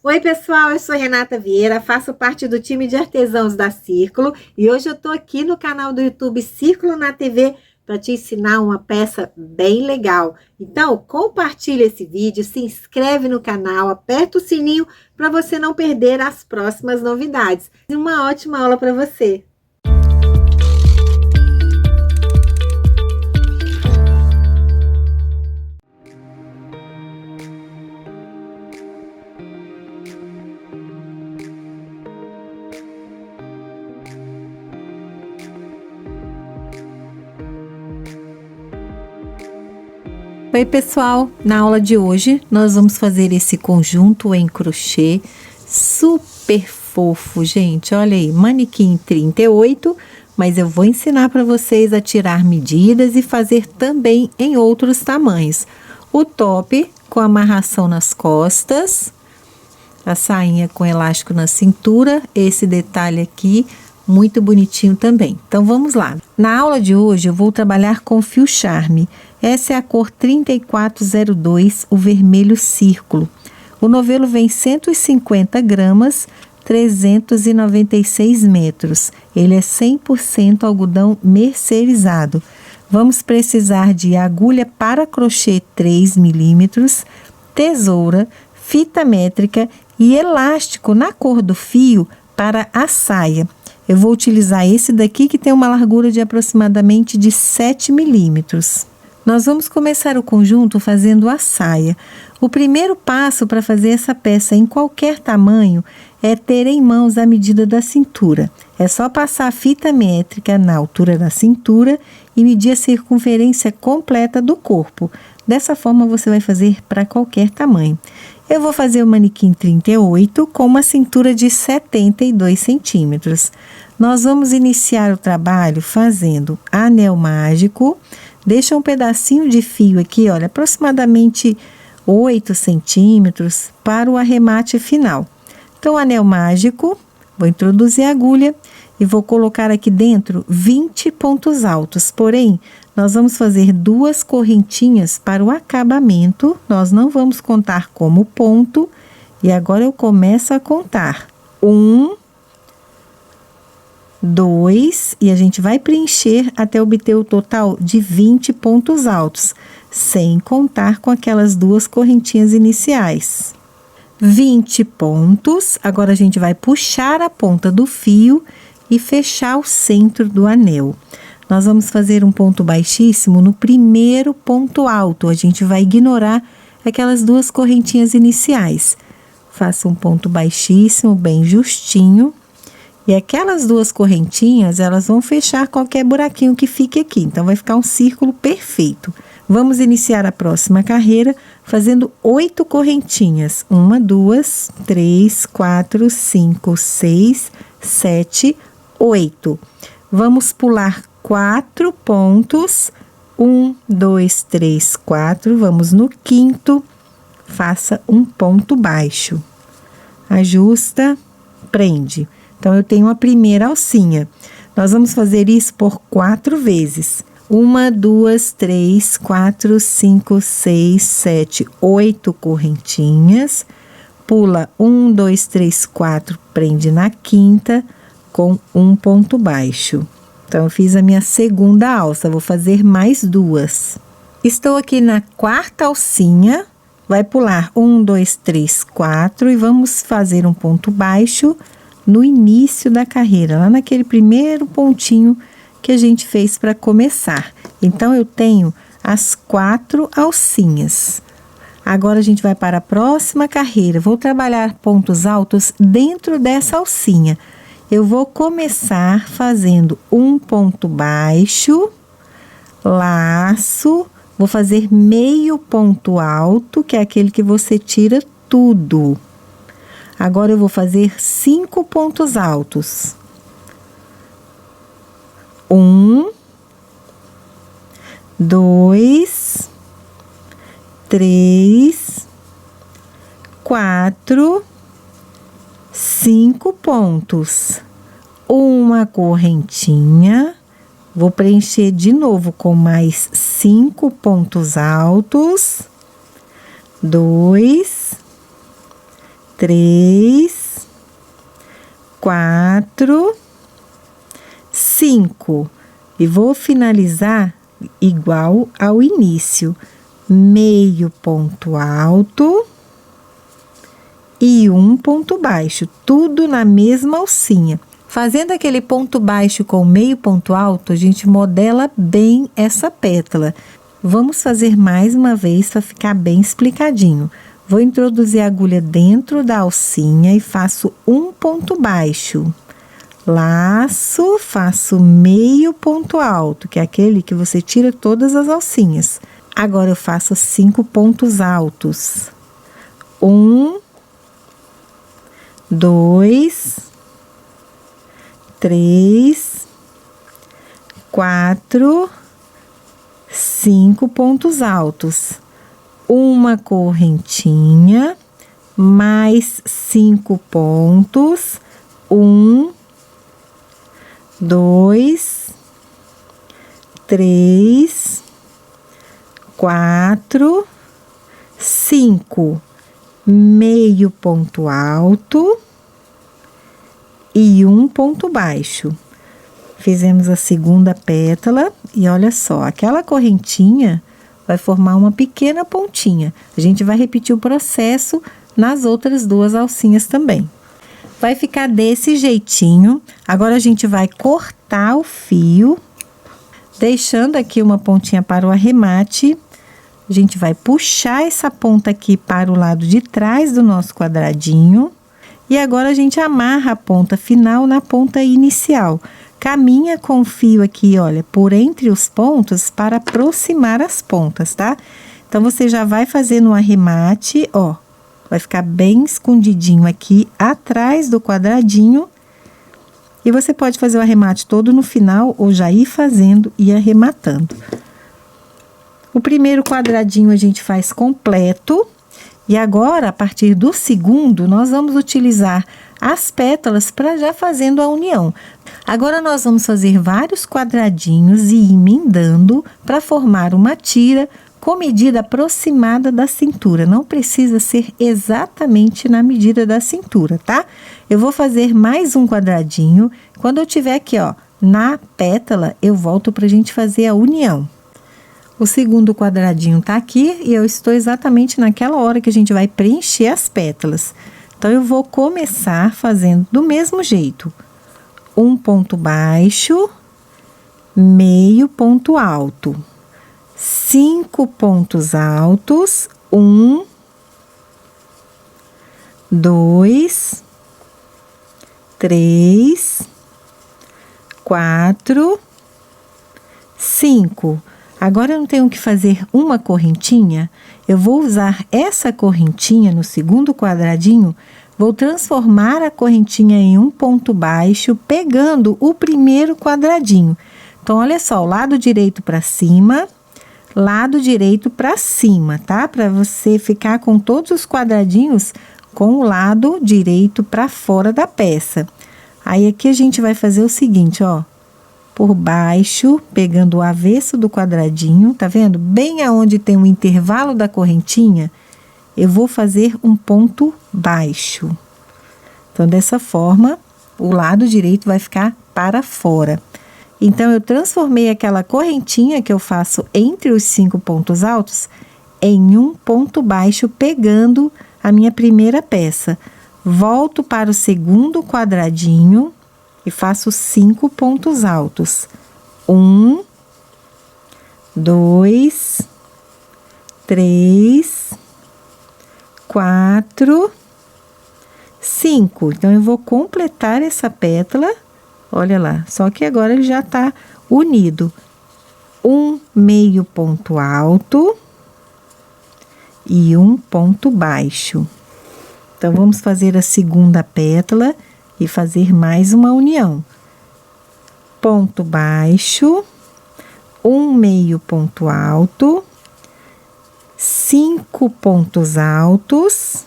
Oi pessoal, eu sou Renata Vieira, faço parte do time de artesãos da Círculo e hoje eu tô aqui no canal do YouTube Círculo na TV para te ensinar uma peça bem legal. Então, compartilha esse vídeo, se inscreve no canal, aperta o sininho para você não perder as próximas novidades. E uma ótima aula para você! Oi pessoal, na aula de hoje nós vamos fazer esse conjunto em crochê super fofo, gente. Olha aí, manequim 38, mas eu vou ensinar para vocês a tirar medidas e fazer também em outros tamanhos. O top com amarração nas costas, a sainha com elástico na cintura, esse detalhe aqui muito bonitinho também. Então vamos lá. Na aula de hoje eu vou trabalhar com fio charme. Essa é a cor 3402, o vermelho círculo. O novelo vem 150 gramas, 396 metros. Ele é 100% algodão mercerizado. Vamos precisar de agulha para crochê 3 milímetros, tesoura, fita métrica e elástico na cor do fio para a saia. Eu vou utilizar esse daqui que tem uma largura de aproximadamente de 7 milímetros. Nós vamos começar o conjunto fazendo a saia. O primeiro passo para fazer essa peça em qualquer tamanho é ter em mãos a medida da cintura. É só passar a fita métrica na altura da cintura e medir a circunferência completa do corpo. Dessa forma você vai fazer para qualquer tamanho. Eu vou fazer o manequim 38 com uma cintura de 72 centímetros. Nós vamos iniciar o trabalho fazendo anel mágico. Deixa um pedacinho de fio aqui, olha, aproximadamente 8 centímetros para o arremate final. Então, anel mágico, vou introduzir a agulha e vou colocar aqui dentro 20 pontos altos. Porém, nós vamos fazer 2 correntinhas para o acabamento. Nós não vamos contar como ponto. E agora eu começo a contar. 1, 2, e a gente vai preencher até obter o total de 20 pontos altos, sem contar com aquelas 2 correntinhas iniciais. 20 pontos, agora a gente vai puxar a ponta do fio e fechar o centro do anel. Nós vamos fazer um ponto baixíssimo no primeiro ponto alto, a gente vai ignorar aquelas 2 correntinhas iniciais. Faça um ponto baixíssimo, bem justinho. E aquelas 2 correntinhas, elas vão fechar qualquer buraquinho que fique aqui. Então, vai ficar um círculo perfeito. Vamos iniciar a próxima carreira fazendo 8 correntinhas. 1, 2, 3, 4, 5, 6, 7, 8. Vamos pular 4 pontos. 1, 2, 3, 4. Vamos no quinto. Faça um ponto baixo. Ajusta, prende. Então, eu tenho a primeira alcinha. Nós vamos fazer isso por 4 vezes. 1, 2, 3, 4, 5, 6, 7, 8 correntinhas. Pula 1, 2, 3, 4, prende na quinta com um ponto baixo. Então, eu fiz a minha segunda alça, vou fazer mais 2. Estou aqui na 4ª alcinha. Vai pular 1, 2, 3, 4 e vamos fazer um ponto baixo no início da carreira, lá naquele primeiro pontinho que a gente fez para começar. Então, eu tenho as 4 alcinhas. Agora, a gente vai para a próxima carreira. Vou trabalhar pontos altos dentro dessa alcinha. Eu vou começar fazendo um ponto baixo, laço, vou fazer meio ponto alto, que é aquele que você tira tudo. Agora, eu vou fazer 5 pontos altos. 1, 2, 3, 4, 5 pontos. Uma correntinha. Vou preencher de novo com mais 5 pontos altos. 2, 3, 4, 5. E vou finalizar igual ao início. Meio ponto alto e um ponto baixo, tudo na mesma alcinha. Fazendo aquele ponto baixo com meio ponto alto, a gente modela bem essa pétala. Vamos fazer mais uma vez para ficar bem explicadinho. Vou introduzir a agulha dentro da alcinha e faço um ponto baixo. Laço, faço meio ponto alto, que é aquele que você tira todas as alcinhas. Agora eu faço 5 pontos altos. 1, 2, 3, 4, 5 pontos altos. Uma correntinha, mais 5 pontos. 1, 2, 3, 4, 5. Meio ponto alto e um ponto baixo. Fizemos a segunda pétala e olha só, aquela correntinha vai formar uma pequena pontinha. A gente vai repetir o processo nas outras duas alcinhas também. Vai ficar desse jeitinho. Agora a gente vai cortar o fio, deixando aqui uma pontinha para o arremate. A gente vai puxar essa ponta aqui para o lado de trás do nosso quadradinho. E agora a gente amarra a ponta final na ponta inicial. Caminha com o fio aqui, olha, por entre os pontos para aproximar as pontas, tá? Então, você já vai fazendo um arremate, ó. Vai ficar bem escondidinho aqui atrás do quadradinho. E você pode fazer o arremate todo no final ou já ir fazendo e arrematando. O primeiro quadradinho a gente faz completo. E agora, a partir do segundo, nós vamos utilizar as pétalas para já fazendo a união. Agora, nós vamos fazer vários quadradinhos e emendando para formar uma tira com medida aproximada da cintura. Não precisa ser exatamente na medida da cintura, tá? Eu vou fazer mais um quadradinho. Quando eu tiver aqui, ó, na pétala, eu volto para a gente fazer a união. O segundo quadradinho tá aqui e eu estou exatamente naquela hora que a gente vai preencher as pétalas. Então, eu vou começar fazendo do mesmo jeito. Um ponto baixo, meio ponto alto. 5 pontos altos. 1, 2, 3, 4, 5. Agora, eu não tenho que fazer uma correntinha. Eu vou usar essa correntinha no segundo quadradinho. Vou transformar a correntinha em um ponto baixo, pegando o primeiro quadradinho. Então, olha só, o lado direito para cima, lado direito para cima, tá? Para você ficar com todos os quadradinhos com o lado direito para fora da peça. Aí, aqui a gente vai fazer o seguinte, ó. Por baixo, pegando o avesso do quadradinho, tá vendo? Bem aonde tem o intervalo da correntinha, eu vou fazer um ponto baixo. Então, dessa forma, o lado direito vai ficar para fora. Então, eu transformei aquela correntinha que eu faço entre os 5 pontos altos em um ponto baixo, pegando a minha primeira peça. Volto para o segundo quadradinho e faço 5 pontos altos. 1, 2, 3, 4, 5. Então, eu vou completar essa pétala, olha lá, só que agora ele já tá unido. Um meio ponto alto e um ponto baixo. Então, vamos fazer a segunda pétala e fazer mais uma união. Ponto baixo, um meio ponto alto, 5 pontos altos,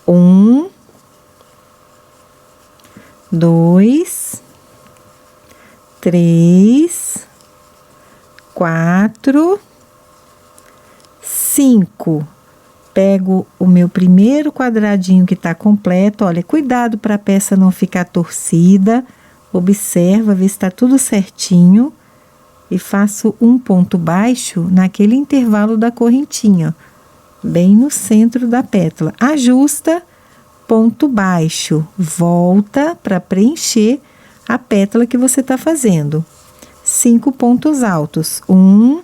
1, 2, 3, 4, 5. Pego o meu primeiro quadradinho que tá completo, olha, cuidado para a peça não ficar torcida, observa, vê se tá tudo certinho, e faço um ponto baixo naquele intervalo da correntinha, bem no centro da pétala. Ajusta, ponto baixo, volta para preencher a pétala que você tá fazendo. 5 pontos altos, 1,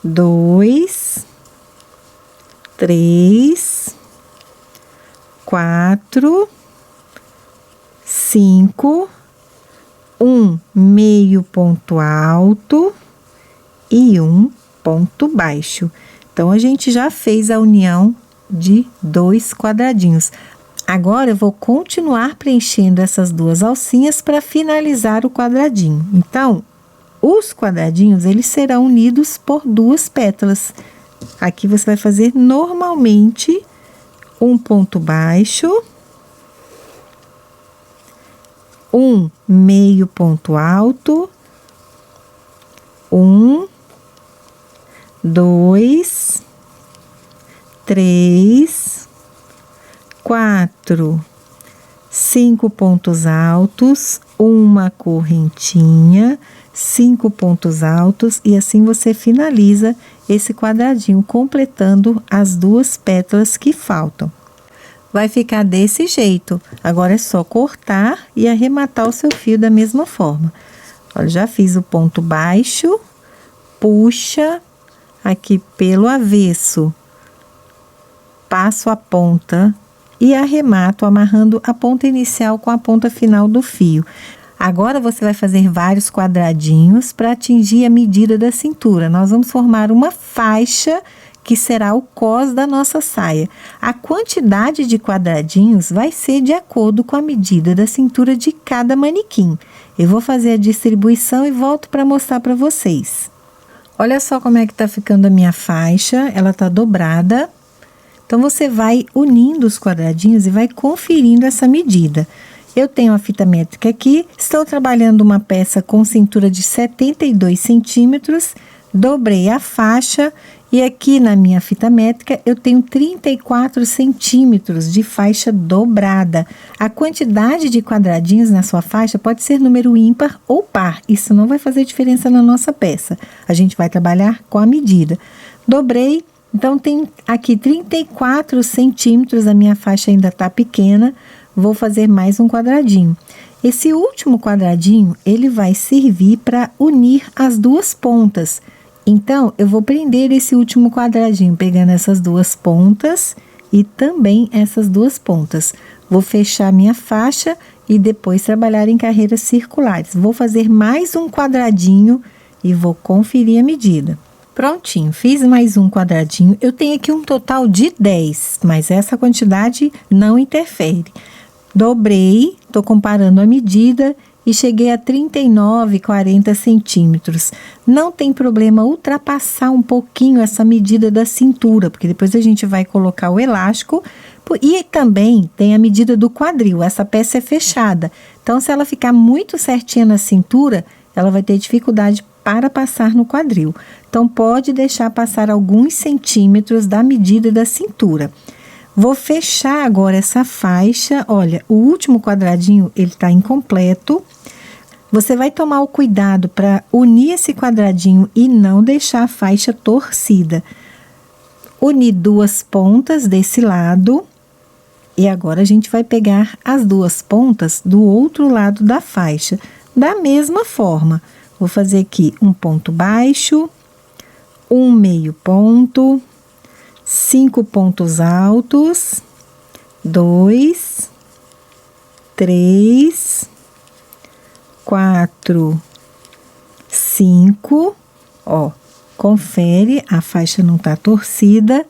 2, 3, 4, 5, um meio ponto alto e um ponto baixo. Então, a gente já fez a união de 2 quadradinhos. Agora, eu vou continuar preenchendo essas 2 alcinhas para finalizar o quadradinho. Então, os quadradinhos, eles serão unidos por 2 pétalas. Aqui você vai fazer normalmente um ponto baixo, um meio ponto alto, 1, 2, 3, 4, 5 pontos altos, uma correntinha, 5 pontos altos, e assim você finaliza esse quadradinho, completando as 2 pétalas que faltam. Vai ficar desse jeito. Agora é só cortar e arrematar o seu fio da mesma forma. Olha, já fiz o ponto baixo, puxa aqui pelo avesso, passo a ponta e arremato, amarrando a ponta inicial com a ponta final do fio. Agora, você vai fazer vários quadradinhos para atingir a medida da cintura. Nós vamos formar uma faixa que será o cós da nossa saia. A quantidade de quadradinhos vai ser de acordo com a medida da cintura de cada manequim. Eu vou fazer a distribuição e volto para mostrar para vocês. Olha só como é que tá ficando a minha faixa, ela tá dobrada. Então, você vai unindo os quadradinhos e vai conferindo essa medida. Eu tenho a fita métrica aqui, estou trabalhando uma peça com cintura de 72 centímetros, dobrei a faixa e aqui na minha fita métrica eu tenho 34 centímetros de faixa dobrada. A quantidade de quadradinhos na sua faixa pode ser número ímpar ou par, isso não vai fazer diferença na nossa peça. A gente vai trabalhar com a medida. Dobrei, então tem aqui 34 centímetros, a minha faixa ainda tá pequena. Vou fazer mais um quadradinho. Esse último quadradinho, ele vai servir para unir as 2 pontas. Então, eu vou prender esse último quadradinho, pegando essas 2 pontas e também essas 2 pontas. Vou fechar minha faixa e depois trabalhar em carreiras circulares. Vou fazer mais um quadradinho e vou conferir a medida. Prontinho, fiz mais um quadradinho. Eu tenho aqui um total de 10, mas essa quantidade não interfere. Dobrei, tô comparando a medida e cheguei a 39,40 centímetros. Não tem problema ultrapassar um pouquinho essa medida da cintura, porque depois a gente vai colocar o elástico. E também tem a medida do quadril, essa peça é fechada. Então, se ela ficar muito certinha na cintura, ela vai ter dificuldade para passar no quadril. Então, pode deixar passar alguns centímetros da medida da cintura. Vou fechar agora essa faixa. Olha, o último quadradinho, ele tá incompleto. Você vai tomar o cuidado para unir esse quadradinho e não deixar a faixa torcida. Uni 2 pontas desse lado. E agora a gente vai pegar as 2 pontas do outro lado da faixa. Da mesma forma, vou fazer aqui um ponto baixo, um meio ponto, 5 pontos altos, 2, 3, 4, 5, ó, confere, a faixa não tá torcida,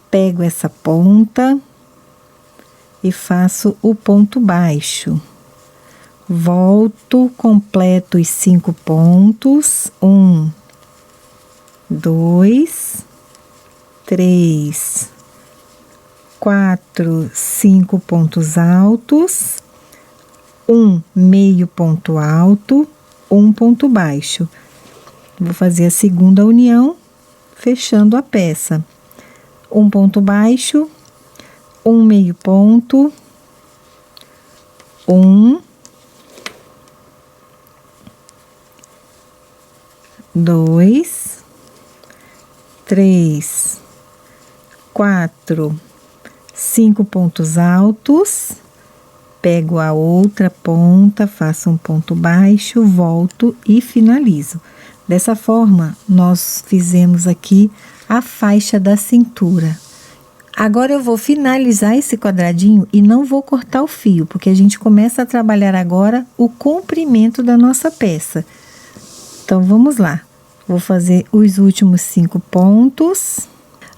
pego essa ponta e faço o ponto baixo. Volto, completo os 5 pontos, 1, 2, 3, 4, 5 pontos altos, um meio ponto alto, um ponto baixo. Vou fazer a segunda união, fechando a peça. um ponto baixo, um meio ponto, um, dois, três, quatro, 5 pontos altos, pego a outra ponta, faço um ponto baixo, volto e finalizo. Dessa forma, nós fizemos aqui a faixa da cintura. Agora eu vou finalizar esse quadradinho e não vou cortar o fio, porque a gente começa a trabalhar agora o comprimento da nossa peça. Então, vamos lá. Vou fazer os últimos 5 pontos.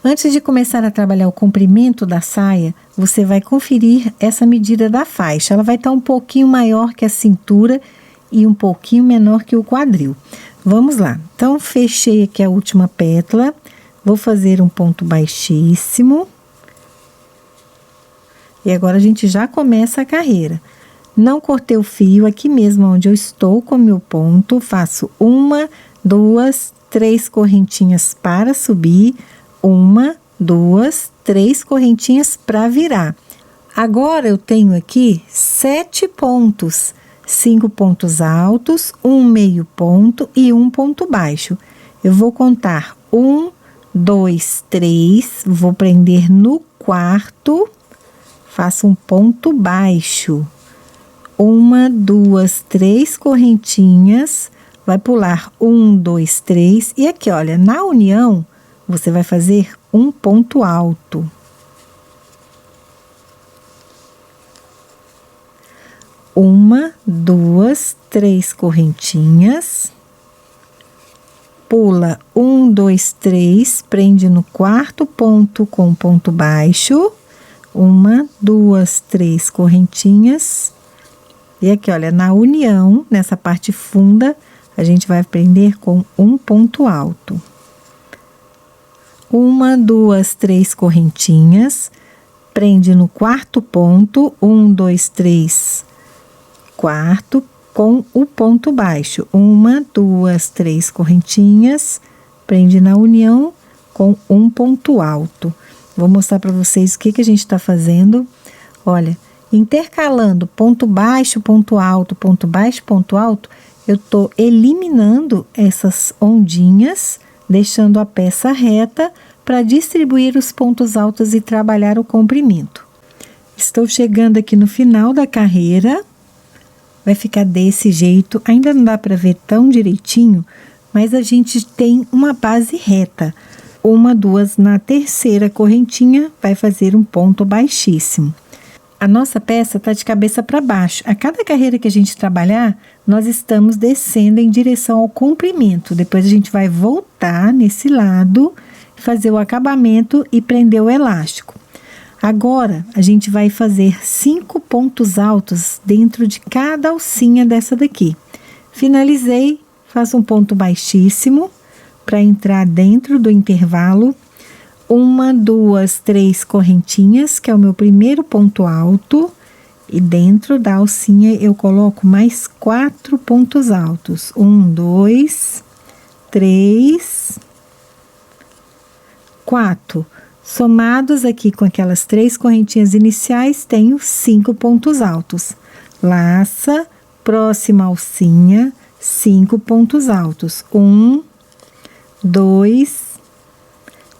Antes de começar a trabalhar o comprimento da saia, você vai conferir essa medida da faixa. Ela vai estar um pouquinho maior que a cintura e um pouquinho menor que o quadril. Vamos lá. Então, fechei aqui a última pétala. Vou fazer um ponto baixíssimo. E agora a gente já começa a carreira. Não cortei o fio, aqui mesmo onde eu estou com o meu ponto, faço 1, 2, 3 correntinhas para subir, 1, 2, 3 correntinhas para virar. Agora eu tenho aqui 7 pontos, 5 pontos altos, um meio ponto e um ponto baixo. Eu vou contar 1, 2, 3, vou prender no quarto, faço um ponto baixo. 1, 2, 3 correntinhas, vai pular 1, 2, 3 e aqui, olha, na união, você vai fazer um ponto alto. Uma, 2, 3 correntinhas, pula 1, 2, 3, prende no quarto ponto com ponto baixo, 1, 2, 3 correntinhas. E aqui, olha, na união, nessa parte funda, a gente vai prender com um ponto alto. 1, 2, 3 correntinhas, prende no quarto ponto, 1, 2, 3, quarto, com o ponto baixo. 1, 2, 3 correntinhas, prende na união com um ponto alto. Vou mostrar para vocês o que a gente está fazendo. Olha, intercalando ponto baixo, ponto alto, ponto baixo, ponto alto, eu tô eliminando essas ondinhas, deixando a peça reta para distribuir os pontos altos e trabalhar o comprimento. Estou chegando aqui no final da carreira, vai ficar desse jeito, ainda não dá para ver tão direitinho, mas a gente tem uma base reta. 1, 2 na terceira correntinha, vai fazer um ponto baixíssimo. A nossa peça está de cabeça para baixo. A cada carreira que a gente trabalhar, nós estamos descendo em direção ao comprimento. Depois a gente vai voltar nesse lado, fazer o acabamento e prender o elástico. Agora, a gente vai fazer 5 pontos altos dentro de cada alcinha dessa daqui. Finalizei, faço um ponto baixíssimo para entrar dentro do intervalo. 1, 2, 3 correntinhas, que é o meu primeiro ponto alto, e dentro da alcinha eu coloco mais 4 pontos altos. 1, 2, 3, 4. Somados aqui com aquelas 3 correntinhas iniciais, tenho 5 pontos altos. Laça, próxima alcinha, 5 pontos altos. 1, 2,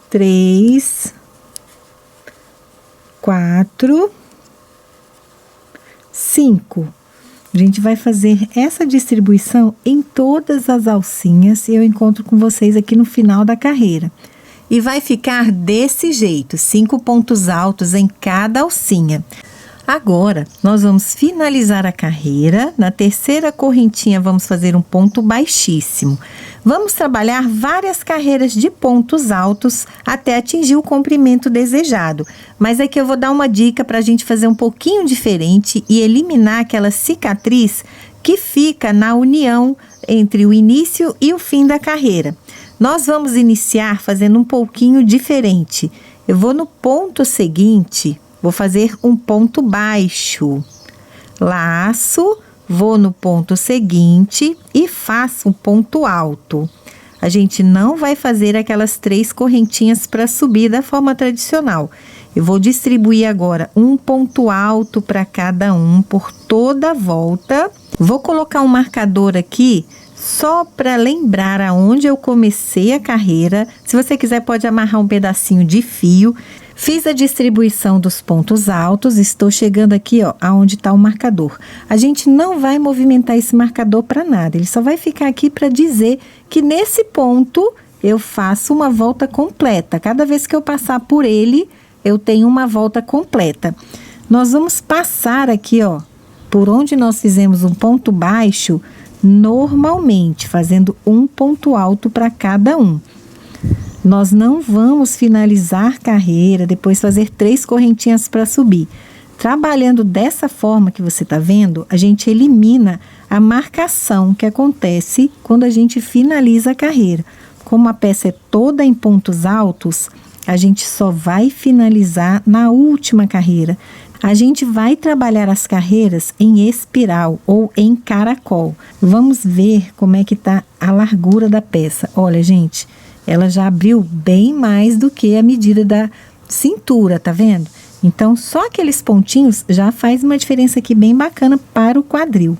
3, 4, 5. A gente vai fazer essa distribuição em todas as alcinhas e eu encontro com vocês aqui no final da carreira. E vai ficar desse jeito, 5 pontos altos em cada alcinha. Agora, nós vamos finalizar a carreira. Na terceira correntinha, vamos fazer um ponto baixíssimo. Vamos trabalhar várias carreiras de pontos altos até atingir o comprimento desejado. Mas aqui eu vou dar uma dica para a gente fazer um pouquinho diferente e eliminar aquela cicatriz que fica na união entre o início e o fim da carreira. Nós vamos iniciar fazendo um pouquinho diferente. Eu vou no ponto seguinte, vou fazer um ponto baixo. Laço, vou no ponto seguinte e faço um ponto alto. a gente não vai fazer aquelas 3 correntinhas para subir da forma tradicional. Eu vou distribuir agora um ponto alto para cada um por toda a volta. Vou colocar um marcador aqui só para lembrar aonde eu comecei a carreira. Se você quiser, pode amarrar um pedacinho de fio. Fiz a distribuição dos pontos altos, estou chegando aqui, ó, aonde está o marcador. A gente não vai movimentar esse marcador para nada, ele só vai ficar aqui para dizer que nesse ponto eu faço uma volta completa. Cada vez que eu passar por ele, eu tenho uma volta completa. Nós vamos passar aqui, ó, por onde nós fizemos um ponto baixo, normalmente, fazendo um ponto alto para cada um. Nós não vamos finalizar carreira, depois fazer 3 correntinhas para subir. Trabalhando dessa forma que você está vendo, a gente elimina a marcação que acontece quando a gente finaliza a carreira. Como a peça é toda em pontos altos, a gente só vai finalizar na última carreira. A gente vai trabalhar as carreiras em espiral ou em caracol. Vamos ver como é que está a largura da peça. Olha, gente, ela já abriu bem mais do que a medida da cintura, tá vendo? Então, só aqueles pontinhos já faz uma diferença aqui bem bacana para o quadril.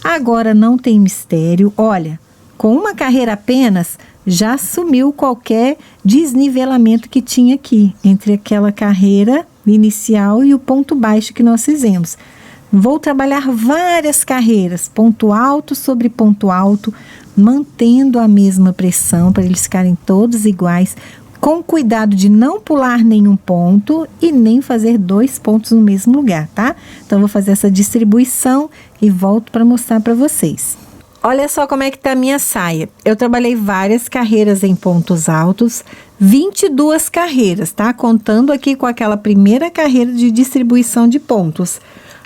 Agora, não tem mistério. Olha, com uma carreira apenas, já sumiu qualquer desnivelamento que tinha aqui entre aquela carreira inicial e o ponto baixo que nós fizemos. Vou trabalhar várias carreiras, ponto alto sobre ponto alto, mantendo a mesma pressão para eles ficarem todos iguais, com cuidado de não pular nenhum ponto e nem fazer 2 pontos no mesmo lugar, tá? Então, vou fazer essa distribuição e volto para mostrar para vocês. Olha só como é que tá a minha saia. Eu trabalhei várias carreiras em pontos altos, 22 carreiras, tá? Contando aqui com aquela primeira carreira de distribuição de pontos.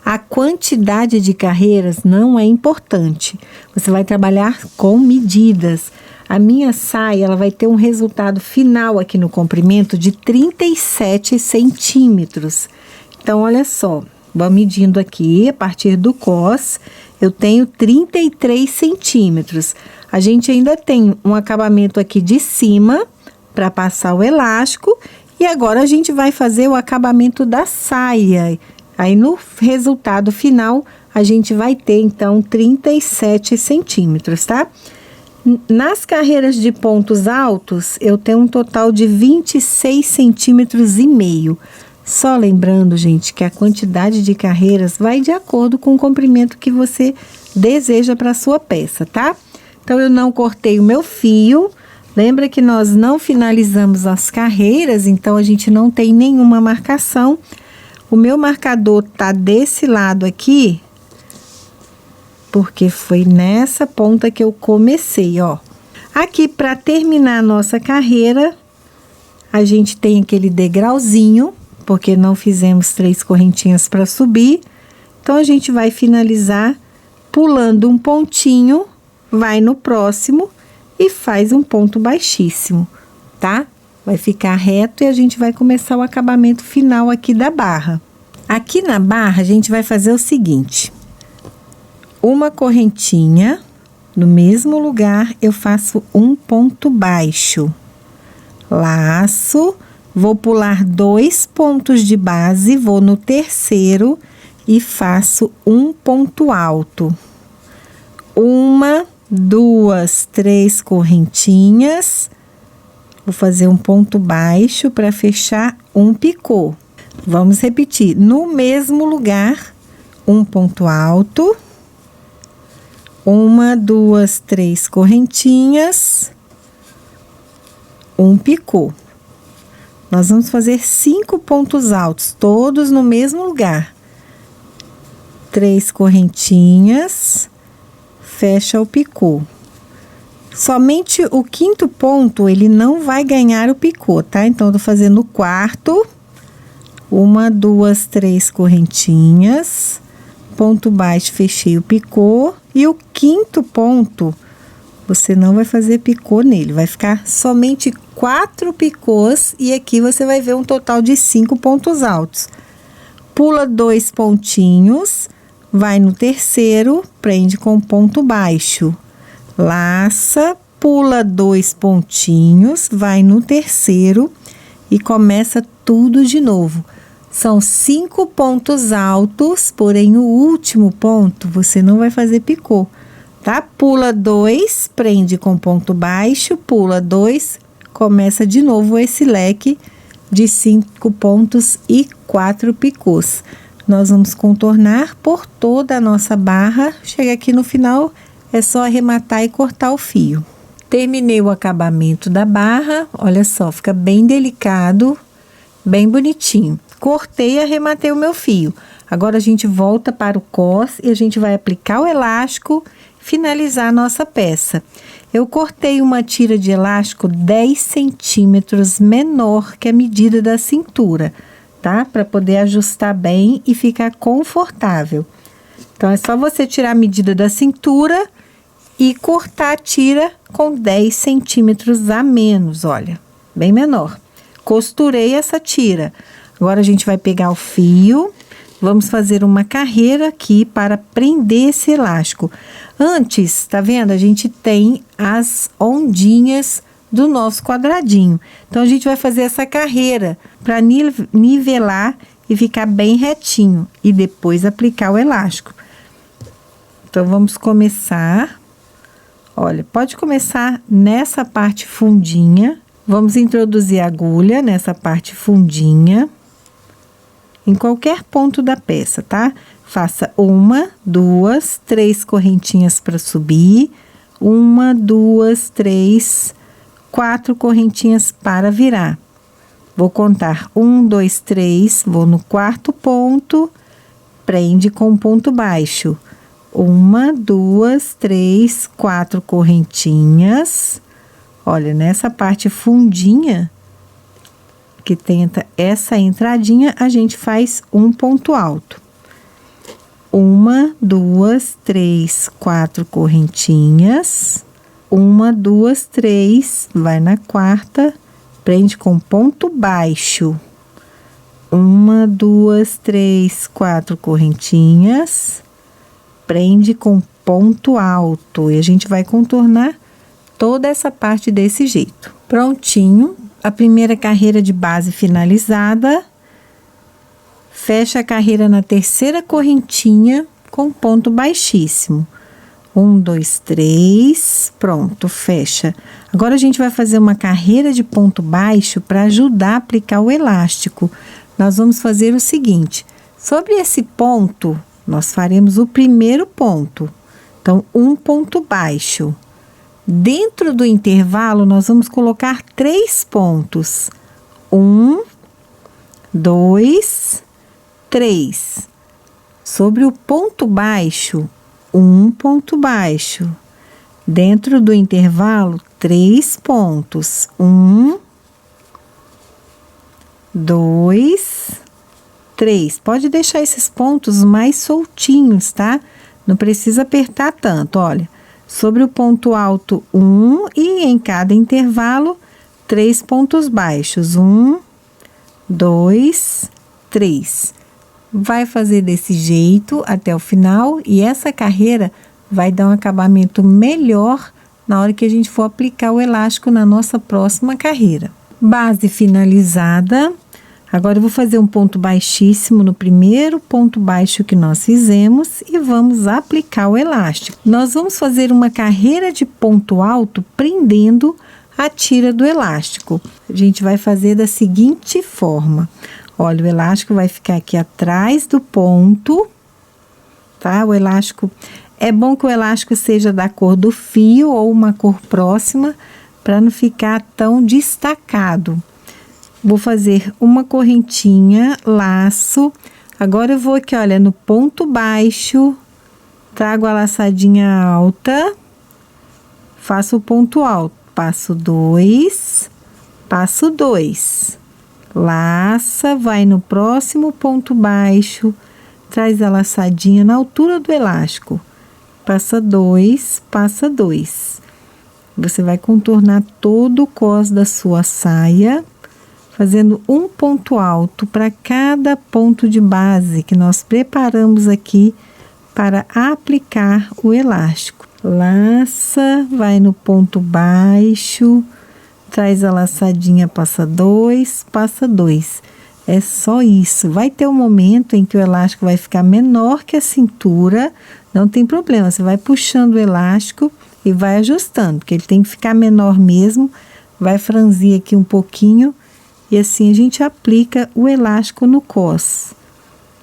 A quantidade de carreiras não é importante. Você vai trabalhar com medidas. A minha saia, ela vai ter um resultado final aqui no comprimento de 37 centímetros. Então, olha só, vou medindo aqui, a partir do cos, eu tenho 33 centímetros. A gente ainda tem um acabamento aqui de cima para passar o elástico. E agora a gente vai fazer o acabamento da saia. Aí no resultado final, a gente vai ter então 37 centímetros, tá? Nas carreiras de pontos altos, eu tenho um total de 26 centímetros e meio. Só lembrando, gente, que a quantidade de carreiras vai de acordo com o comprimento que você deseja para a sua peça, tá? Então, eu não cortei o meu fio. Lembra que nós não finalizamos as carreiras, então a gente não tem nenhuma marcação. O meu marcador tá desse lado aqui, porque foi nessa ponta que eu comecei, ó. Aqui, para terminar a nossa carreira, a gente tem aquele degrauzinho, porque não fizemos 3 correntinhas para subir. Então, a gente vai finalizar pulando um pontinho, vai no próximo e faz um ponto baixíssimo, tá? Vai ficar reto e a gente vai começar o acabamento final aqui da barra. Aqui na barra, a gente vai fazer o seguinte: uma correntinha, no mesmo lugar eu faço um ponto baixo, laço, vou pular 2 pontos de base, vou no terceiro e faço um ponto alto. 1, 2, 3 correntinhas, vou fazer um ponto baixo para fechar um picô. Vamos repetir, no mesmo lugar, um ponto alto, 1, 2, 3 correntinhas, um picô. Nós vamos fazer 5 pontos altos, todos no mesmo lugar. 3 correntinhas, fecha o picô. Somente o 5º ponto, ele não vai ganhar o picô, tá? Então, eu tô fazendo o 4º, 1, 2, 3 correntinhas, ponto baixo, fechei o picô. E o 5º ponto, você não vai fazer picô nele, vai ficar somente 4 picôs e aqui você vai ver um total de 5 pontos altos. Pula 2 pontinhos, vai no terceiro, prende com ponto baixo, laça, pula 2 pontinhos, vai no terceiro e começa tudo de novo. São 5 pontos altos, porém o último ponto você não vai fazer picô, tá? Pula 2, prende com ponto baixo, pula 2, começa de novo esse leque de 5 pontos e 4 picôs. Nós vamos contornar por toda a nossa barra. Chega aqui no final, é só arrematar e cortar o fio. Terminei o acabamento da barra, olha só, fica bem delicado, bem bonitinho. Cortei e arrematei o meu fio. Agora a gente volta para o cos e a gente vai aplicar o elástico, finalizar a nossa peça. Eu cortei uma tira de elástico 10 centímetros menor que a medida da cintura, tá? Para poder ajustar bem e ficar confortável. Então, é só você tirar a medida da cintura e cortar a tira com 10 centímetros a menos, olha, bem menor. Costurei essa tira. Agora, a gente vai pegar o fio, vamos fazer uma carreira aqui para prender esse elástico. Antes, tá vendo? A gente tem as ondinhas do nosso quadradinho. Então, a gente vai fazer essa carreira para nivelar e ficar bem retinho. E depois aplicar o elástico. Então, vamos começar. Olha, pode começar nessa parte fundinha. Vamos introduzir a agulha nessa parte fundinha. Em qualquer ponto da peça, tá? Faça 1, 2, 3 correntinhas para subir. 1, 2, 3, 4 correntinhas para virar. Vou contar 1, 2, 3, vou no quarto ponto, prende com ponto baixo. 1, 2, 3, 4 correntinhas. Olha, nessa parte fundinha, que tem essa entradinha, a gente faz um ponto alto. 1, 2, 3, 4 correntinhas. 1, 2, 3, vai na quarta, prende com ponto baixo. 1, 2, 3, 4 correntinhas, prende com ponto alto. E a gente vai contornar toda essa parte desse jeito. Prontinho. A primeira carreira de base finalizada, fecha a carreira na terceira correntinha com ponto baixíssimo. 1, 2, 3, pronto, fecha. Agora, a gente vai fazer uma carreira de ponto baixo para ajudar a aplicar o elástico. Nós vamos fazer o seguinte, sobre esse ponto, nós faremos o primeiro ponto. Então, um ponto baixo. Dentro do intervalo, nós vamos colocar 3 pontos. 1, 2, 3. Sobre o ponto baixo, um ponto baixo. Dentro do intervalo, 3 pontos. 1, 2, 3. Pode deixar esses pontos mais soltinhos, tá? Não precisa apertar tanto, olha. Sobre o ponto alto, 1 e em cada intervalo, 3 pontos baixos. 1, 2, 3. Vai fazer desse jeito até o final e essa carreira vai dar um acabamento melhor na hora que a gente for aplicar o elástico na nossa próxima carreira. Base finalizada. Agora, eu vou fazer um ponto baixíssimo no primeiro ponto baixo que nós fizemos e vamos aplicar o elástico. Nós vamos fazer uma carreira de ponto alto prendendo a tira do elástico. A gente vai fazer da seguinte forma. Olha, o elástico vai ficar aqui atrás do ponto, tá? O elástico, é bom que o elástico seja da cor do fio ou uma cor próxima para não ficar tão destacado. Vou fazer uma correntinha, laço. Agora, eu vou aqui, olha, no ponto baixo, trago a laçadinha alta, faço o ponto alto, passo 2, passo 2. Laça, vai no próximo ponto baixo, traz a laçadinha na altura do elástico. Passa 2, passa 2. Você vai contornar todo o cos da sua saia, fazendo um ponto alto para cada ponto de base que nós preparamos aqui para aplicar o elástico. laça, vai no ponto baixo, traz a laçadinha, passa 2, passa 2. É só isso. Vai ter um momento em que o elástico vai ficar menor que a cintura, não tem problema, você vai puxando o elástico e vai ajustando, porque ele tem que ficar menor mesmo, vai franzir aqui um pouquinho e assim a gente aplica o elástico no cos.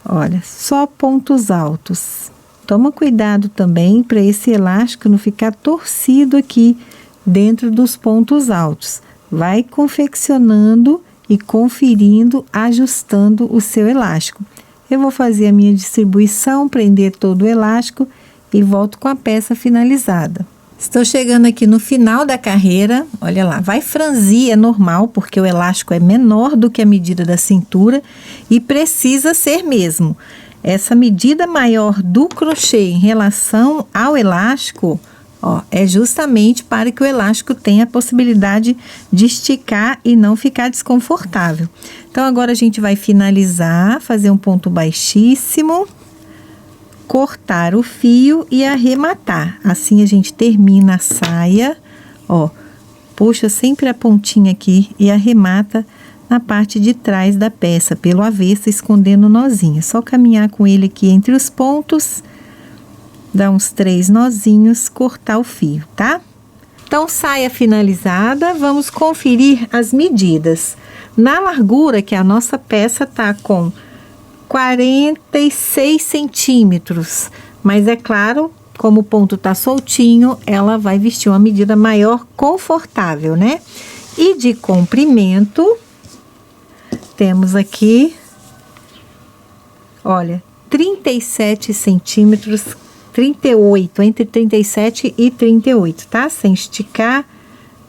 Olha, só pontos altos. Toma cuidado também para esse elástico não ficar torcido aqui dentro dos pontos altos. Vai confeccionando e conferindo, ajustando o seu elástico. Eu vou fazer a minha distribuição, prender todo o elástico e volto com a peça finalizada. Estou chegando aqui no final da carreira, olha lá, vai franzir, é normal, porque o elástico é menor do que a medida da cintura e precisa ser mesmo. Essa medida maior do crochê em relação ao elástico, ó, é justamente para que o elástico tenha a possibilidade de esticar e não ficar desconfortável. Então, agora a gente vai finalizar, fazer um ponto baixíssimo, cortar o fio e arrematar. Assim a gente termina a saia, ó, puxa sempre a pontinha aqui e arremata na parte de trás da peça, pelo avesso, escondendo o nozinho. Só caminhar com ele aqui entre os pontos, dar uns 3 nozinhos, cortar o fio, tá? Então, saia finalizada, vamos conferir as medidas. Na largura, que a nossa peça tá com 46 centímetros, mas é claro, como o ponto tá soltinho, ela vai vestir uma medida maior, confortável, né? E de comprimento, temos aqui, olha, 37 centímetros, 38, entre 37 e 38, tá? Sem esticar,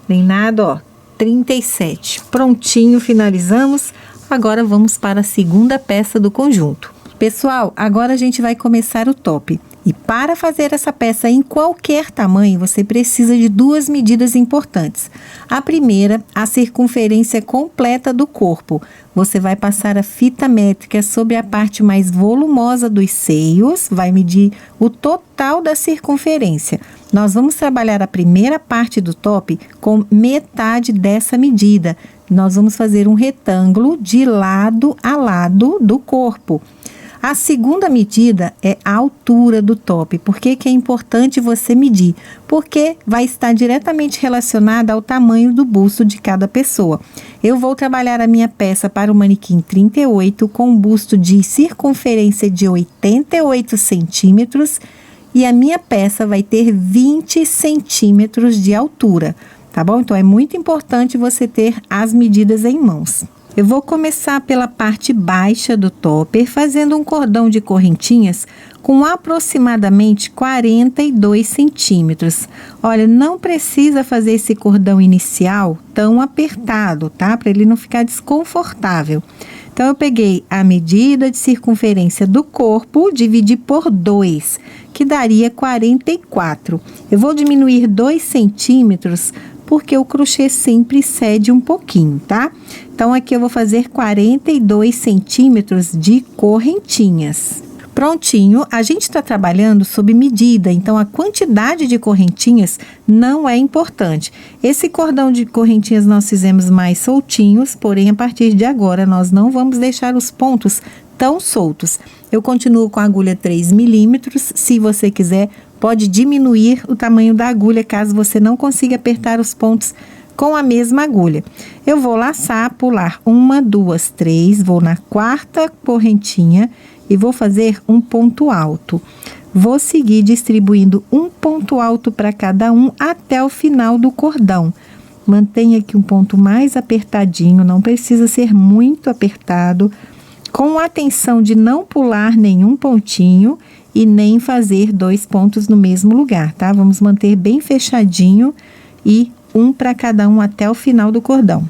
nem nada, ó, 37. Prontinho, finalizamos. Agora vamos para a segunda peça do conjunto. Pessoal, agora a gente vai começar o top. E para fazer essa peça em qualquer tamanho, você precisa de 2 medidas importantes. A primeira, a circunferência completa do corpo. Você vai passar a fita métrica sobre a parte mais volumosa dos seios, vai medir o total da circunferência. Nós vamos trabalhar a primeira parte do top com metade dessa medida. Nós vamos fazer um retângulo de lado a lado do corpo. A segunda medida é a altura do top. Por que que é importante você medir? Porque vai estar diretamente relacionada ao tamanho do busto de cada pessoa. Eu vou trabalhar a minha peça para o manequim 38 com um busto de circunferência de 88 centímetros e a minha peça vai ter 20 centímetros de altura, tá bom? Então, é muito importante você ter as medidas em mãos. Eu vou começar pela parte baixa do topper, fazendo um cordão de correntinhas com aproximadamente 42 centímetros. Olha, não precisa fazer esse cordão inicial tão apertado, tá? Para ele não ficar desconfortável. Então, eu peguei a medida de circunferência do corpo, dividi por 2, que daria 44. Eu vou diminuir 2 centímetros, porque o crochê sempre cede um pouquinho, tá? Então, aqui eu vou fazer 42 centímetros de correntinhas. Prontinho, a gente está trabalhando sob medida, então a quantidade de correntinhas não é importante. Esse cordão de correntinhas nós fizemos mais soltinhos, porém a partir de agora nós não vamos deixar os pontos tão soltos. Eu continuo com a agulha 3 milímetros, se você quiser pode diminuir o tamanho da agulha caso você não consiga apertar os pontos com a mesma agulha. Eu vou laçar, pular 1, 2, 3, vou na 4ª correntinha e vou fazer um ponto alto. Vou seguir distribuindo um ponto alto para cada um até o final do cordão. Mantenha aqui um ponto mais apertadinho, não precisa ser muito apertado, com atenção de não pular nenhum pontinho e nem fazer 2 pontos no mesmo lugar, tá? Vamos manter bem fechadinho e um para cada um até o final do cordão.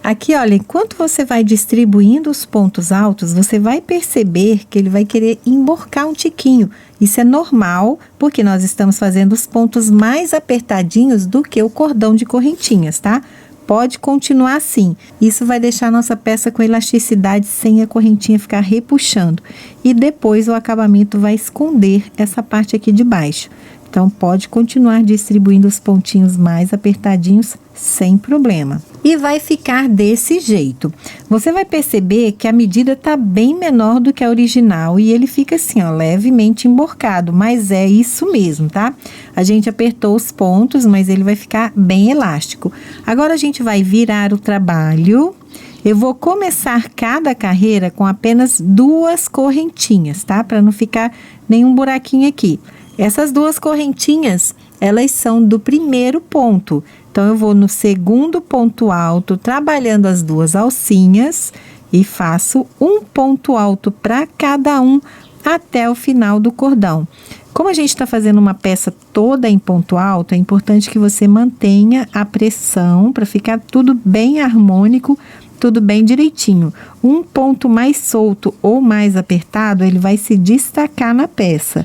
Aqui, olha, enquanto você vai distribuindo os pontos altos, você vai perceber que ele vai querer emborcar um tiquinho. Isso é normal, porque nós estamos fazendo os pontos mais apertadinhos do que o cordão de correntinhas, tá? Pode continuar assim. Isso vai deixar a nossa peça com elasticidade sem a correntinha ficar repuxando. E depois o acabamento vai esconder essa parte aqui de baixo. Então, pode continuar distribuindo os pontinhos mais apertadinhos sem problema. E vai ficar desse jeito. Você vai perceber que a medida tá bem menor do que a original e ele fica assim, ó, levemente emborcado, mas é isso mesmo, tá? A gente apertou os pontos, mas ele vai ficar bem elástico. Agora a gente vai virar o trabalho. Eu vou começar cada carreira com apenas 2 correntinhas, tá? Para não ficar nenhum buraquinho aqui. Essas 2 correntinhas, elas são do primeiro ponto. Então, eu vou no segundo ponto alto, trabalhando as 2 alcinhas e faço um ponto alto para cada um até o final do cordão. Como a gente está fazendo uma peça toda em ponto alto, é importante que você mantenha a pressão para ficar tudo bem harmônico, tudo bem direitinho. Um ponto mais solto ou mais apertado, ele vai se destacar na peça.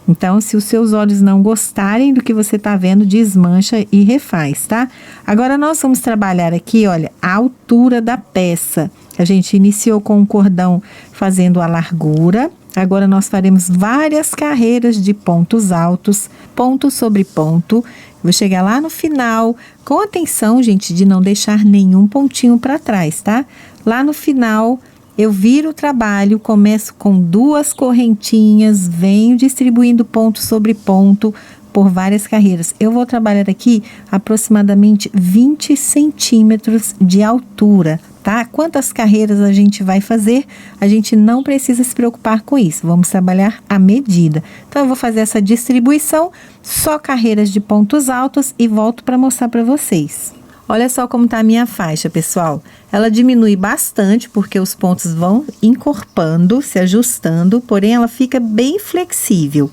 Então, se os seus olhos não gostarem do que você está vendo, desmancha e refaz, tá? Agora, nós vamos trabalhar aqui, olha, a altura da peça. A gente iniciou com o cordão fazendo a largura. Agora, nós faremos várias carreiras de pontos altos, ponto sobre ponto. Vou chegar lá no final, com atenção, gente, de não deixar nenhum pontinho para trás, tá? Lá no final, eu viro o trabalho, começo com 2 correntinhas, venho distribuindo ponto sobre ponto por várias carreiras. Eu vou trabalhar aqui aproximadamente 20 centímetros de altura, tá? Quantas carreiras a gente vai fazer? A gente não precisa se preocupar com isso, vamos trabalhar à medida. Então, eu vou fazer essa distribuição, só carreiras de pontos altos e volto para mostrar para vocês. Olha só como tá a minha faixa, pessoal. Ela diminui bastante porque os pontos vão encorpando, se ajustando, porém ela fica bem flexível.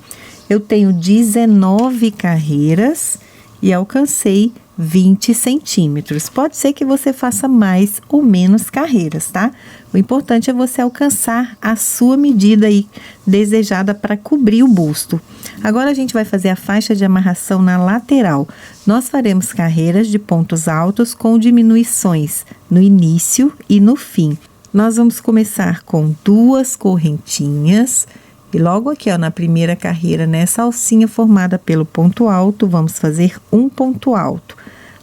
Eu tenho 19 carreiras e alcancei 20 centímetros. Pode ser que você faça mais ou menos carreiras, tá? O importante é você alcançar a sua medida aí desejada para cobrir o busto. Agora a gente vai fazer a faixa de amarração na lateral. Nós faremos carreiras de pontos altos com diminuições no início e no fim. Nós vamos começar com 2 correntinhas e logo aqui, ó, na primeira carreira, nessa alcinha formada pelo ponto alto, vamos fazer um ponto alto.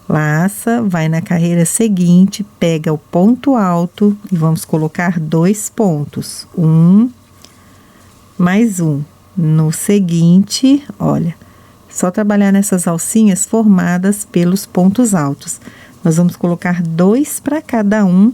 Laça, vai na carreira seguinte, pega o ponto alto e vamos colocar 2 pontos. Mais um. No seguinte, olha, só trabalhar nessas alcinhas formadas pelos pontos altos. Nós vamos colocar 2 para cada um,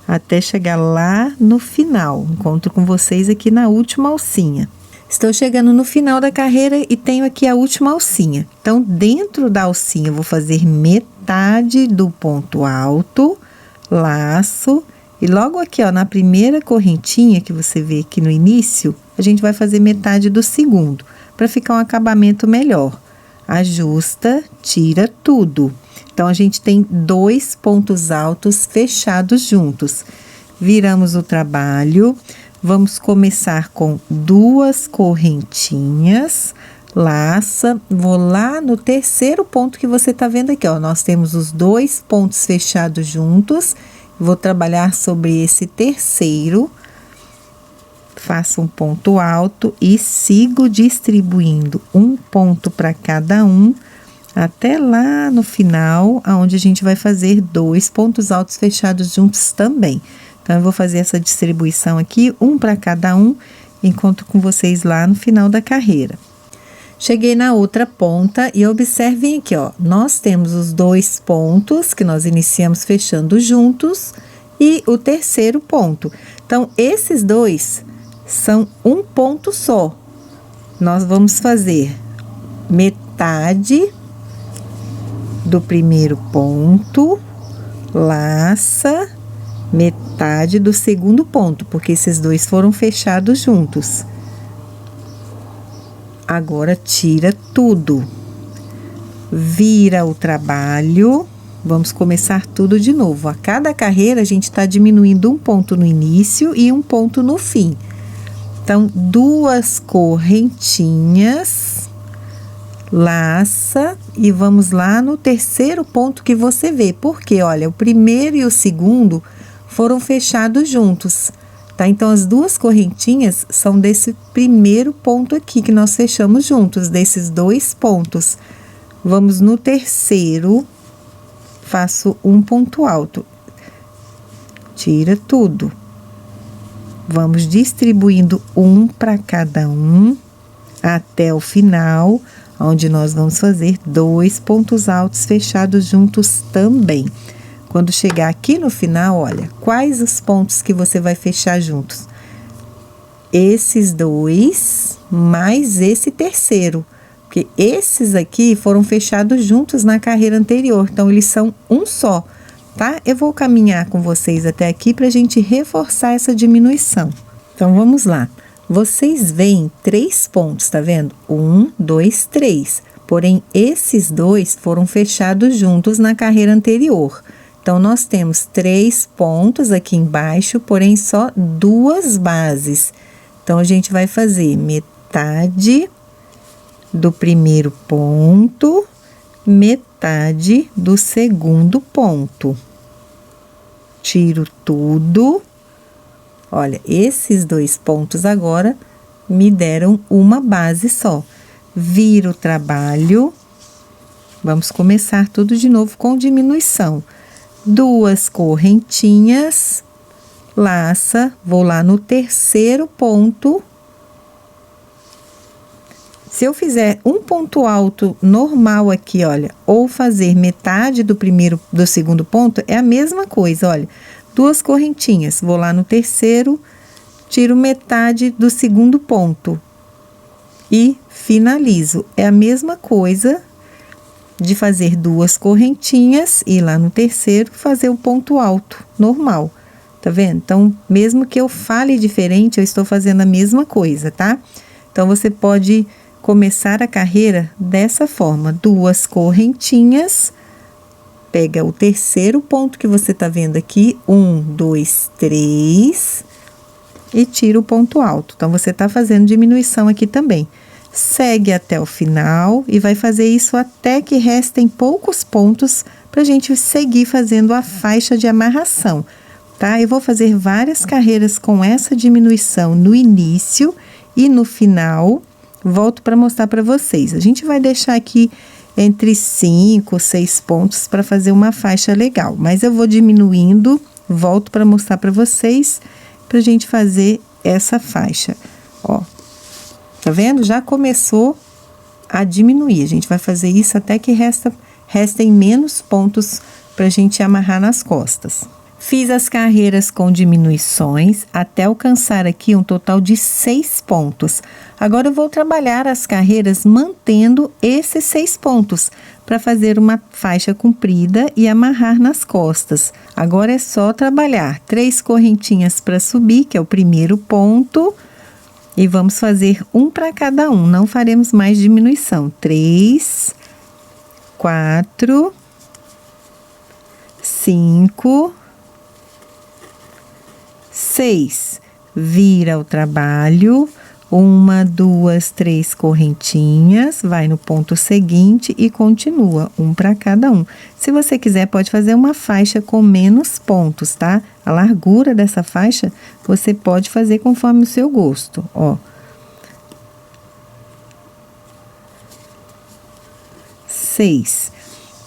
até chegar lá no final. Encontro com vocês aqui na última alcinha. Estou chegando no final da carreira e tenho aqui a última alcinha. Então, dentro da alcinha, eu vou fazer metade do ponto alto, laço, e logo aqui, ó, na primeira correntinha que você vê aqui no início, a gente vai fazer metade do segundo, para ficar um acabamento melhor. Ajusta, tira tudo. Então, a gente tem 2 pontos altos fechados juntos. Viramos o trabalho. Vamos começar com 2 correntinhas, laça, vou lá no terceiro ponto que você tá vendo aqui, ó. Nós temos os 2 pontos fechados juntos, vou trabalhar sobre esse terceiro, faço um ponto alto e sigo distribuindo um ponto para cada um, até lá no final, aonde a gente vai fazer 2 pontos altos fechados juntos também. Então, eu vou fazer essa distribuição aqui, um para cada um, encontro com vocês lá no final da carreira. Cheguei na outra ponta e observem aqui, ó, nós temos os 2 pontos que nós iniciamos fechando juntos e o terceiro ponto. Então, esses 2 são um ponto só. Nós vamos fazer metade do primeiro ponto, laça, metade do segundo ponto, porque esses 2 foram fechados juntos. Agora, tira tudo. Vira o trabalho. Vamos começar tudo de novo. A cada carreira, a gente está diminuindo um ponto no início e um ponto no fim. Então, 2 correntinhas, laça e vamos lá no terceiro ponto que você vê. Porque, olha, o primeiro e o segundo foram fechados juntos. tá? Então, as duas correntinhas são desse primeiro ponto aqui que nós fechamos juntos, desses 2 pontos. Vamos no terceiro, faço um ponto alto, tira tudo. Vamos distribuindo um para cada um, até o final, onde nós vamos fazer 2 pontos altos fechados juntos também. Quando chegar aqui no final, olha, quais os pontos que você vai fechar juntos? Esses 2, mais esse terceiro, porque esses aqui foram fechados juntos na carreira anterior, então eles são um só, tá? Eu vou caminhar com vocês até aqui para a gente reforçar essa diminuição. Então, vamos lá. Vocês veem 3 pontos, tá vendo? 1, 2, 3. Porém, esses 2 foram fechados juntos na carreira anterior. Então, nós temos 3 pontos aqui embaixo, porém só 2 bases. Então, a gente vai fazer metade do primeiro ponto, metade do segundo ponto. Tiro tudo. Olha, esses 2 pontos agora me deram uma base só. Viro o trabalho. Vamos começar tudo de novo com diminuição. 2 correntinhas, laça, vou lá no terceiro ponto. Se eu fizer um ponto alto normal aqui, olha, ou fazer metade do segundo ponto, é a mesma coisa, olha. 2 correntinhas, vou lá no terceiro, tiro metade do segundo ponto e finalizo. É a mesma coisa de fazer 2 correntinhas e lá no terceiro fazer o ponto alto normal, tá vendo? Então, mesmo que eu fale diferente, eu estou fazendo a mesma coisa, tá? Então, você pode começar a carreira dessa forma: 2 correntinhas, pega o terceiro ponto que você tá vendo aqui, 1, 2, 3, e tira o ponto alto. Então, você tá fazendo diminuição aqui também. Segue até o final e vai fazer isso até que restem poucos pontos pra gente seguir fazendo a faixa de amarração, tá? Eu vou fazer várias carreiras com essa diminuição no início e no final, volto para mostrar para vocês. A gente vai deixar aqui entre 5 ou 6 pontos para fazer uma faixa legal, mas eu vou diminuindo, volto para mostrar para vocês, pra gente fazer essa faixa, ó. Tá vendo? Já começou a diminuir. A gente vai fazer isso até que restem menos pontos pra gente amarrar nas costas. Fiz as carreiras com diminuições até alcançar aqui um total de 6 pontos. Agora, eu vou trabalhar as carreiras mantendo esses 6 pontos para fazer uma faixa comprida e amarrar nas costas. Agora, é só trabalhar 3 correntinhas para subir, que é o primeiro ponto. E vamos fazer um para cada um, não faremos mais diminuição. 3, 4, 5, 6. Vira o trabalho, 1, 2, 3 correntinhas, vai no ponto seguinte e continua, um para cada um. Se você quiser, pode fazer uma faixa com menos pontos, tá? A largura dessa faixa, você pode fazer conforme o seu gosto, ó. 6.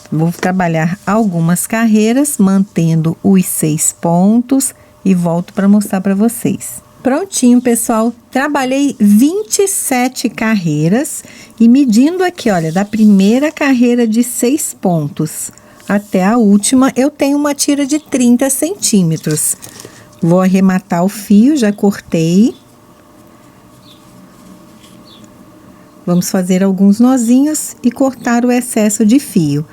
Vou trabalhar algumas carreiras, mantendo os 6 pontos e volto para mostrar para vocês. Prontinho, pessoal, trabalhei 27 carreiras e medindo aqui, olha, da primeira carreira de 6 pontos até a última, eu tenho uma tira de 30 centímetros. Vou arrematar o fio, já cortei. Vamos fazer alguns nozinhos e cortar o excesso de fio.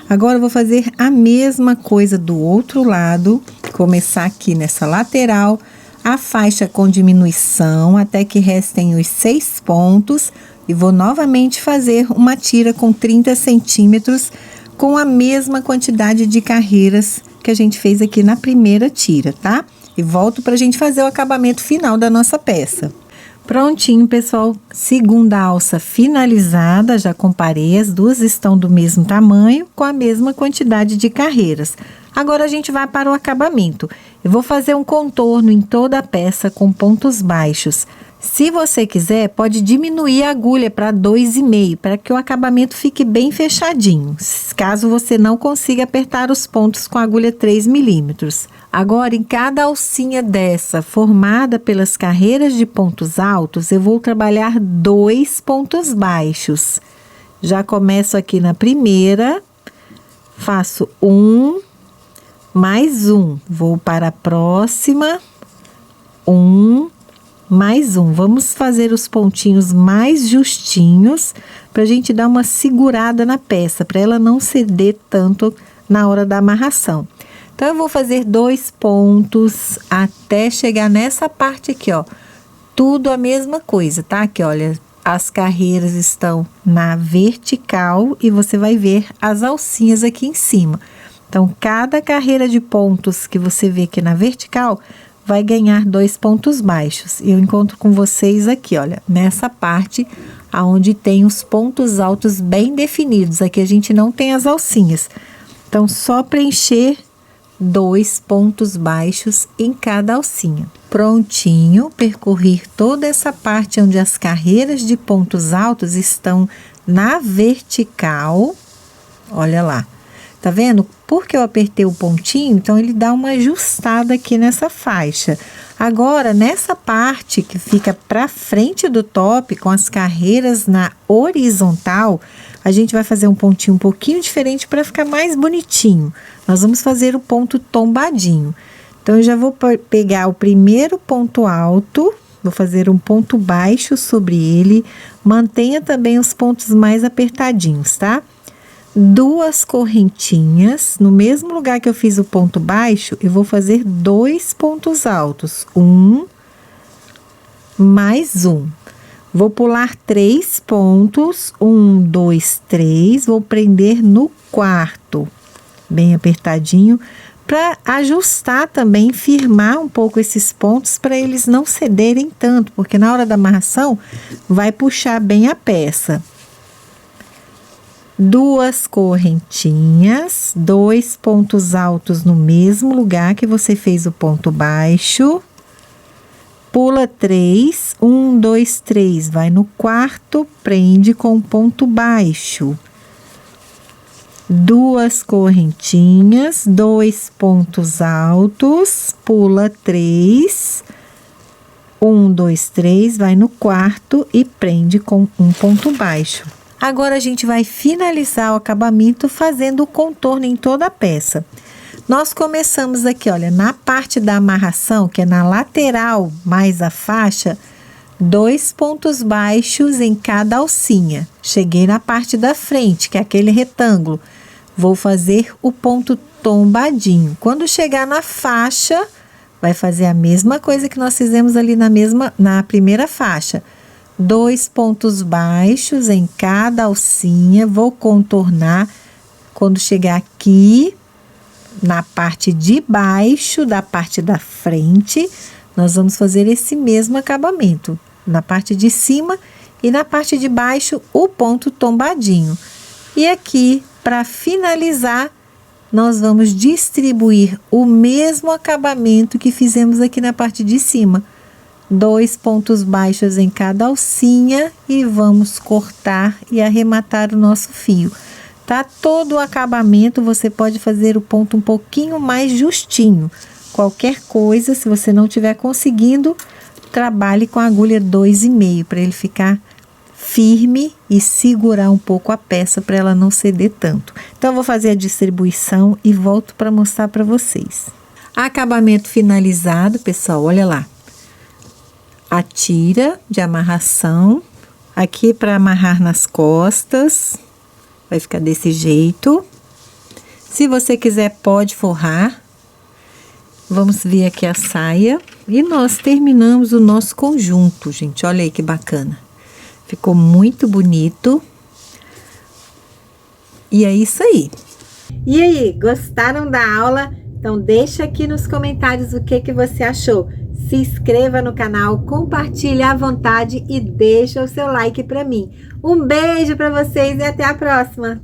Agora, eu vou fazer a mesma coisa do outro lado, começar aqui nessa lateral, a faixa com diminuição até que restem os 6 pontos e vou novamente fazer uma tira com 30 centímetros com a mesma quantidade de carreiras que a gente fez aqui na primeira tira, tá? E volto pra gente fazer o acabamento final da nossa peça. Prontinho, pessoal, segunda alça finalizada, já comparei, as duas estão do mesmo tamanho, com a mesma quantidade de carreiras. Agora a gente vai para o acabamento. Eu vou fazer um contorno em toda a peça com pontos baixos. Se você quiser, pode diminuir a agulha para 2,5, para que o acabamento fique bem fechadinho, caso você não consiga apertar os pontos com a agulha 3 milímetros. Agora, em cada alcinha dessa, formada pelas carreiras de pontos altos, eu vou trabalhar 2 pontos baixos. Já começo aqui na primeira, faço 1, mais 1, vou para a próxima, 1, mais 1. Vamos fazer os pontinhos mais justinhos para a gente dar uma segurada na peça, para ela não ceder tanto na hora da amarração. Então, eu vou fazer 2 pontos até chegar nessa parte aqui, ó. Tudo a mesma coisa, tá? Aqui, olha, as carreiras estão na vertical e você vai ver as alcinhas aqui em cima. Então, cada carreira de pontos que você vê aqui na vertical vai ganhar 2 pontos baixos. Eu encontro com vocês aqui, olha, nessa parte aonde tem os pontos altos bem definidos. Aqui a gente não tem as alcinhas. Então, só preencher 2 pontos baixos em cada alcinha. Prontinho, percorrer toda essa parte onde as carreiras de pontos altos estão na vertical. Olha lá. Tá vendo? Porque eu apertei o pontinho, então ele dá uma ajustada aqui nessa faixa. Agora, nessa parte que fica pra frente do top, com as carreiras na horizontal, a gente vai fazer um pontinho um pouquinho diferente para ficar mais bonitinho. Nós vamos fazer o ponto tombadinho. Então, eu já vou pegar o primeiro ponto alto, vou fazer um ponto baixo sobre ele. Mantenha também os pontos mais apertadinhos, tá? 2 correntinhas, no mesmo lugar que eu fiz o ponto baixo, eu vou fazer 2 pontos altos. 1, mais 1. Vou pular 3 pontos, 1, 2, 3, vou prender no quarto, bem apertadinho, para ajustar também, firmar um pouco esses pontos para eles não cederem tanto, porque na hora da amarração vai puxar bem a peça. 2 correntinhas, 2 pontos altos no mesmo lugar que você fez o ponto baixo. Pula 3, 1, 2, 3, vai no quarto, prende com ponto baixo. 2 correntinhas, 2 pontos altos, pula 3, 1, 2, 3, vai no quarto e prende com um ponto baixo. Agora, a gente vai finalizar o acabamento fazendo o contorno em toda a peça. Nós começamos aqui, olha, na parte da amarração, que é na lateral mais a faixa, 2 pontos baixos em cada alcinha. Cheguei na parte da frente, que é aquele retângulo. Vou fazer o ponto tombadinho. Quando chegar na faixa, vai fazer a mesma coisa que nós fizemos ali na primeira faixa. 2 pontos baixos em cada alcinha, vou contornar. Quando chegar aqui, na parte de baixo da parte da frente, nós vamos fazer esse mesmo acabamento. Na parte de cima e na parte de baixo, o ponto tombadinho. E aqui, para finalizar, nós vamos distribuir o mesmo acabamento que fizemos aqui na parte de cima. 2 pontos baixos em cada alcinha e vamos cortar e arrematar o nosso fio. Tá? Todo o acabamento você pode fazer o ponto um pouquinho mais justinho. Qualquer coisa, se você não estiver conseguindo, trabalhe com a agulha 2,5 para ele ficar firme e segurar um pouco a peça para ela não ceder tanto. Então, eu vou fazer a distribuição e volto para mostrar para vocês. Acabamento finalizado, pessoal, olha lá. A tira de amarração, aqui para amarrar nas costas, vai ficar desse jeito. Se você quiser, pode forrar. Vamos ver aqui a saia. E nós terminamos o nosso conjunto, gente. Olha aí que bacana. Ficou muito bonito. E é isso aí. E aí, gostaram da aula? Então, deixa aqui nos comentários o que você achou. Se inscreva no canal, compartilhe à vontade e deixa o seu like para mim. Um beijo para vocês e até a próxima!